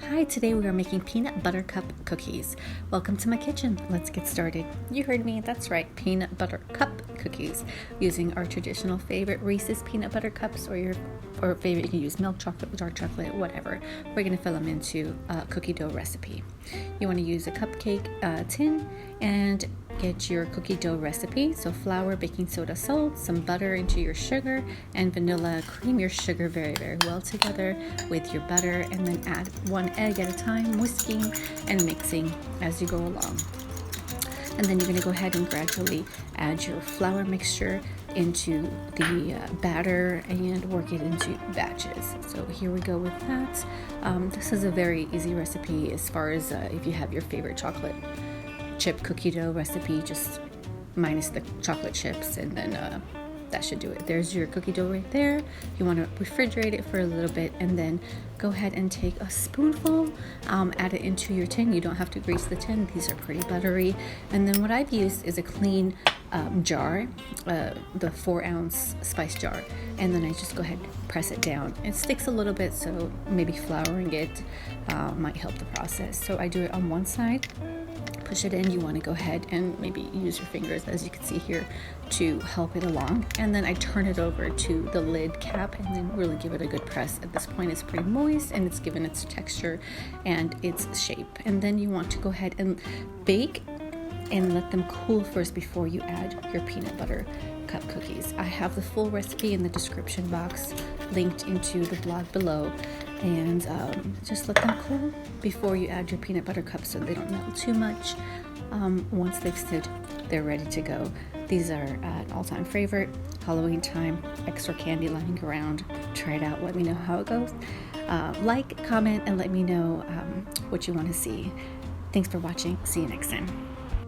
Hi, today we are making peanut butter cup cookies. Welcome to my kitchen. Let's get started. You heard me, that's right, peanut butter cup cookies. Using our traditional favorite Reese's peanut butter cups or favorite, you can use milk chocolate, dark chocolate, whatever. We're gonna fill them into a cookie dough recipe. You wanna use a cupcake tin and get your cookie dough recipe. So flour, baking soda, salt, some butter into your sugar, and vanilla. Cream your sugar very, very well together with your butter, and then add one egg at a time, whisking and mixing as you go along. And then you're going to go ahead and gradually add your flour mixture into the batter and work it into batches. So here we go with that. This is a very easy recipe as far as if you have your favorite chocolate chip cookie dough recipe, just minus the chocolate chips, and then that should do it. There's your cookie dough right there. You want to refrigerate it for a little bit, and then go ahead and take a spoonful, add it into your tin. You don't have to grease the tin. These are pretty buttery. And then what I've used is a clean jar, the 4-ounce spice jar, and then I just go ahead and press it down. It sticks a little bit, so maybe flouring it might help the process. So I do it on one side, push it in. You want to go ahead and maybe use your fingers, as you can see here, to help it along, and then I turn it over to the lid cap and then really give it a good press. At this point it's pretty moist and it's given its texture and its shape, and then you want to go ahead and bake and let them cool first before you add your peanut butter cup cookies. I have the full recipe in the description box linked into the blog below, and just let them cool before you add your peanut butter cups so they don't melt too much. Once they've stood, they're ready to go. These are an all-time favorite. Halloween time, extra candy lying around. Try it out, let me know how it goes. Like, comment, and let me know what you want to see. Thanks for watching. See you next time.